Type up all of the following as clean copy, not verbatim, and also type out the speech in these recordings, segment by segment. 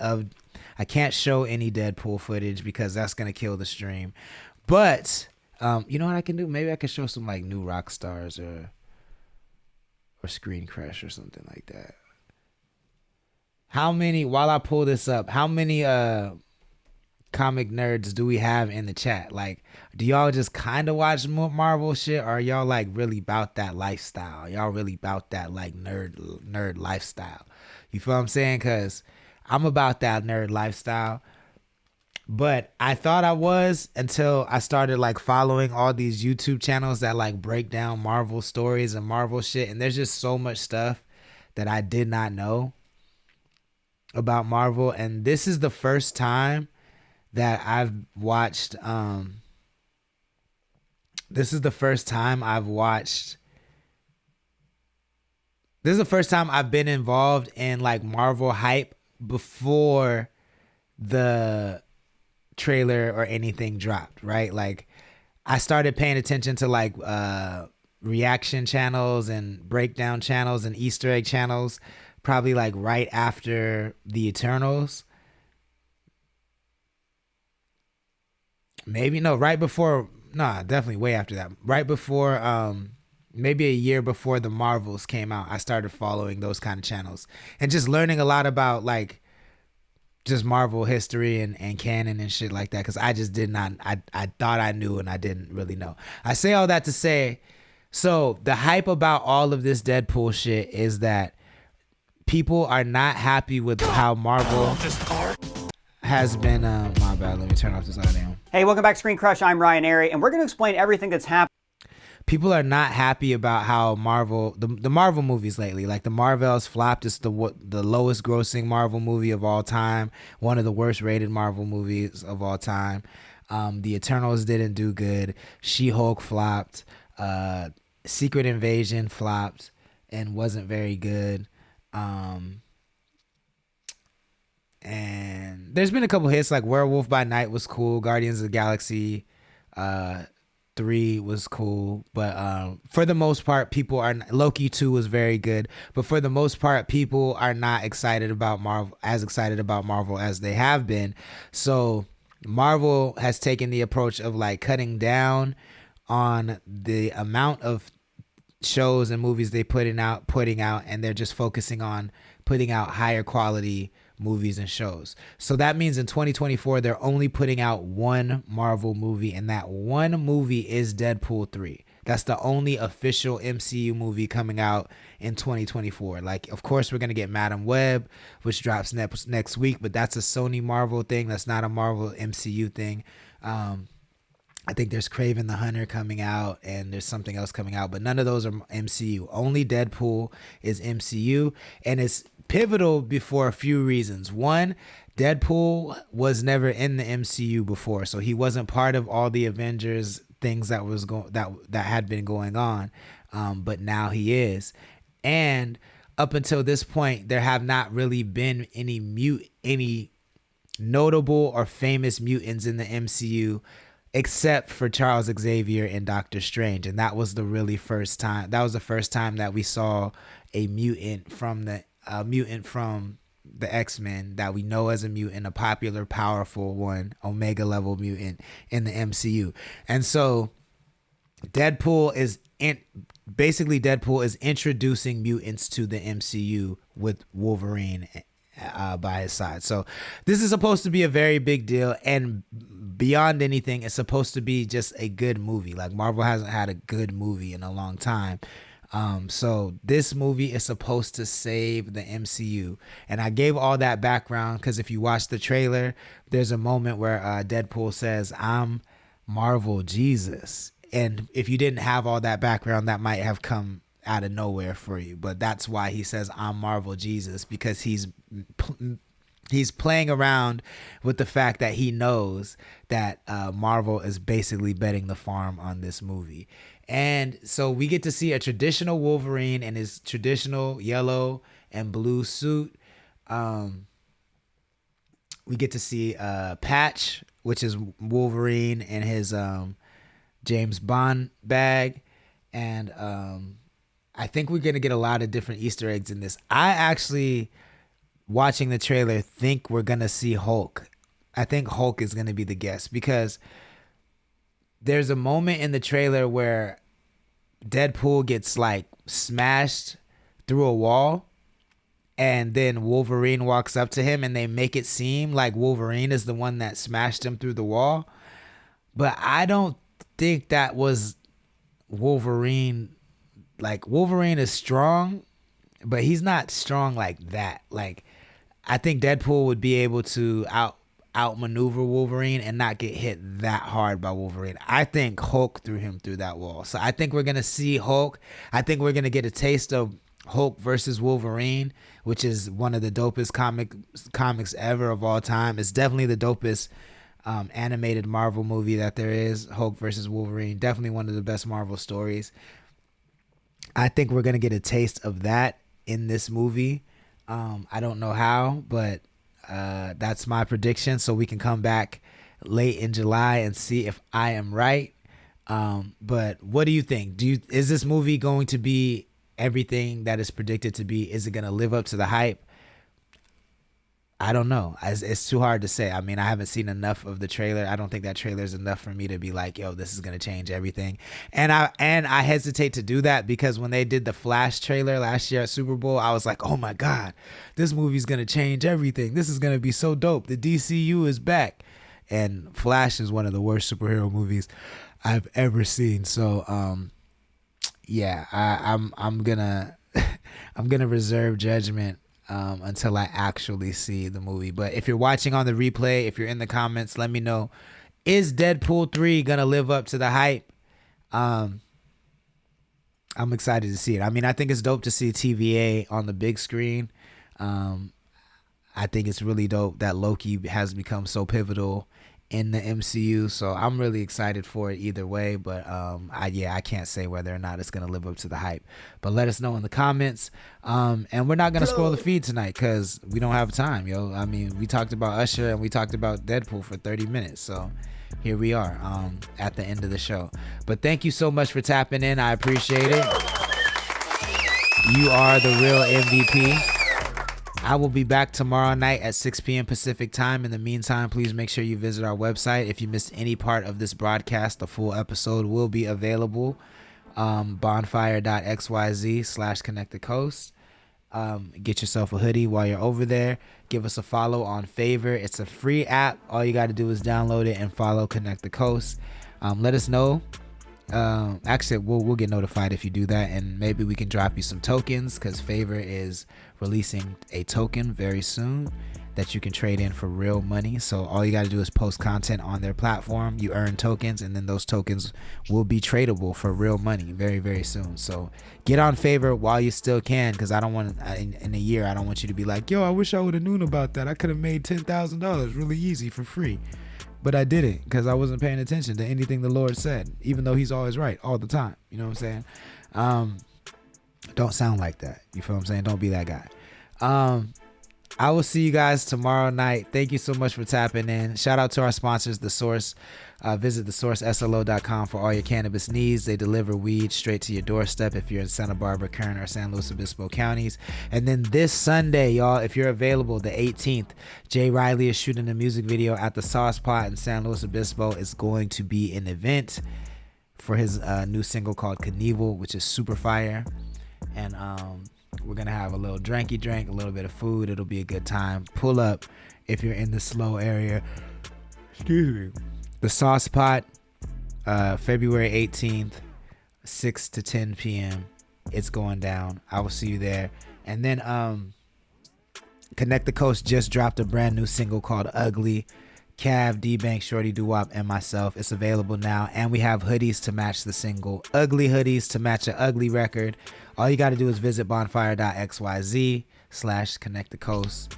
I can't show any Deadpool footage because that's gonna kill the stream. But you know what I can do? Maybe I can show some like new rock stars or Screen Crush or something like that. How many? While I pull this up, how many comic nerds do we have in the chat? Like, do y'all just kind of watch Marvel shit, or are y'all like really about that lifestyle? Y'all really about that like nerd lifestyle? You feel what I'm saying? Cause I'm about that nerd lifestyle. But I thought I was until I started like following all these YouTube channels that like break down Marvel stories and Marvel shit. And there's just so much stuff that I did not know about Marvel. And this is the first time that I've watched this is the first time I've been involved in like Marvel hype before the trailer or anything dropped, right? Like I started paying attention to like reaction channels and breakdown channels and Easter egg channels probably like right after the Eternals. Maybe no, right before, nah, definitely way after that. Right before maybe a year before the Marvels came out, I started following those kind of channels and just learning a lot about like just Marvel history and canon and shit like that, because I just did not, I thought I knew and I didn't really know. I say all that to say, so the hype about all of this Deadpool shit is that people are not happy with how Marvel has been, my bad, let me turn off this audio. Hey, welcome back to Screen Crush. I'm Ryan Airy, and we're going to explain everything that's happened. People are not happy about how Marvel, the Marvel movies lately, like the Marvels flopped. It's the lowest grossing Marvel movie of all time, one of the worst rated Marvel movies of all time. The Eternals didn't do good. She-Hulk flopped. Secret Invasion flopped and wasn't very good. And there's been a couple hits like Werewolf by Night was cool. Guardians of the Galaxy 3 was cool, but for the most part, people are Loki 2 was very good, but for the most part, people are not excited about Marvel as they have been. So Marvel has taken the approach of like cutting down on the amount of shows and movies they putting out, and they're just focusing on putting out higher quality movies and shows. So that means in 2024 they're only putting out one Marvel movie, and that one movie is Deadpool 3. That's the only official MCU movie coming out in 2024. Like, of course, we're going to get Madam Web, which drops next week, but that's a Sony Marvel thing. That's not a Marvel MCU thing. I think there's Kraven the Hunter coming out, and there's something else coming out, but none of those are MCU. Only Deadpool is MCU, and it's pivotal for a few reasons. One, Deadpool was never in the MCU before, so he wasn't part of all the Avengers things that had been going on, but now he is. And up until this point, there have not really been any notable or famous mutants in the MCU, except for Charles Xavier and Doctor Strange, and that was the first time that we saw a mutant from the X-Men that we know as a mutant, a popular, powerful one, Omega level mutant in the MCU. And so Deadpool is introducing mutants to the MCU with Wolverine by his side. So this is supposed to be a very big deal, and beyond anything, it's supposed to be just a good movie. Like, Marvel hasn't had a good movie in a long time. So this movie is supposed to save the MCU. And I gave all that background because if you watch the trailer, there's a moment where Deadpool says, "I'm Marvel Jesus." And if you didn't have all that background, that might have come out of nowhere for you. But that's why he says, "I'm Marvel Jesus," because he's playing around with the fact that he knows that Marvel is basically betting the farm on this movie. And so we get to see a traditional Wolverine in his traditional yellow and blue suit. We get to see Patch, which is Wolverine in his James Bond bag. And I think we're going to get a lot of different Easter eggs in this. I actually watching the trailer, think we're gonna see Hulk. I think Hulk is gonna be the guest because there's a moment in the trailer where Deadpool gets like smashed through a wall, and then Wolverine walks up to him and they make it seem like Wolverine is the one that smashed him through the wall. But I don't think that was Wolverine. Like, Wolverine is strong, but he's not strong like that. Like, I think Deadpool would be able to outmaneuver Wolverine and not get hit that hard by Wolverine. I think Hulk threw him through that wall. So I think we're going to see Hulk. I think we're going to get a taste of Hulk versus Wolverine, which is one of the dopest comics ever of all time. It's definitely the dopest animated Marvel movie that there is. Hulk versus Wolverine, definitely one of the best Marvel stories. I think we're going to get a taste of that in this movie. I don't know how, but that's my prediction. So we can come back late in July and see if I am right. But what do you think? Is this movie going to be everything that is predicted to be? Is it going to live up to the hype? I don't know. It's too hard to say. I mean, I haven't seen enough of the trailer. I don't think that trailer is enough for me to be like, yo, this is going to change everything. And I hesitate to do that because when they did the Flash trailer last year at Super Bowl, I was like, oh my God, this movie's going to change everything. This is going to be so dope. The DCU is back. And Flash is one of the worst superhero movies I've ever seen. So, yeah, I'm gonna I'm gonna reserve judgment until I actually see the movie. But if you're watching on the replay, if you're in the comments, let me know, is Deadpool 3 gonna live up to the hype? I'm excited to see it. I mean, I think it's dope to see TVA on the big screen. I think it's really dope that Loki has become so pivotal in the MCU, so I'm really excited for it either way. But I can't say whether or not it's gonna live up to the hype. But let us know in the comments. And we're not gonna spoil the feed tonight because we don't have time, yo. I mean, we talked about Usher and we talked about Deadpool for 30 minutes, so here we are at the end of the show. But thank you so much for tapping in. I appreciate it. You are the real MVP. I will be back tomorrow night at 6 p.m. Pacific time. In the meantime, please make sure you visit our website. If you missed any part of this broadcast, the full episode will be available. Bonfire.xyz/connectthecoast. Get yourself a hoodie while you're over there. Give us a follow on Favor. It's a free app. All you got to do is download it and follow Connect the Coast. Let us know. Actually, we'll get notified if you do that, and maybe we can drop you some tokens because Favor is releasing a token very soon that you can trade in for real money. So all you got to do is post content on their platform. You earn tokens, and then those tokens will be tradable for real money very, very soon. So get on Favor while you still can, because I don't want in a year I don't want you to be like, yo, I wish I would have known about that. I could have made $10,000 really easy for free. But I didn't because I wasn't paying attention to anything the Lord said, even though he's always right all the time. You know what I'm saying? Don't sound like that. You feel what I'm saying? Don't be that guy. I will see you guys tomorrow night. Thank you so much for tapping in. Shout out to our sponsors, The Source. Visit thesourceslo.com for all your cannabis needs. They deliver weed straight to your doorstep if you're in Santa Barbara, Kern, or San Luis Obispo counties. And then this Sunday, y'all, if you're available, the 18th, Jay Riley is shooting a music video at the Sauce Pot in San Luis Obispo. It's going to be an event for his new single called Knievel, which is super fire. And we're going to have a little drinky drink, a little bit of food. It'll be a good time. Pull up if you're in the slow area. Excuse me. The Sauce Pot, February 18th, 6 to 10 p.m. It's going down. I will see you there. And then Connect the Coast just dropped a brand new single called Ugly. Cav, D-Bank, Shorty Doo-Wop, and myself. It's available now. And we have hoodies to match the single. Ugly hoodies to match an ugly record. All you got to do is visit bonfire.xyz/connectthecoast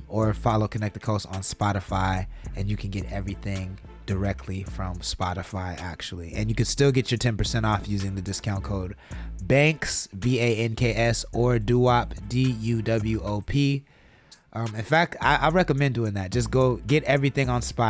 or follow Connect the Coast on Spotify, and you can get everything directly from Spotify, actually. And you can still get your 10% off using the discount code BANKS, BANKS, or DUWOP, DUWOP. In fact, I recommend doing that. Just go get everything on Spotify.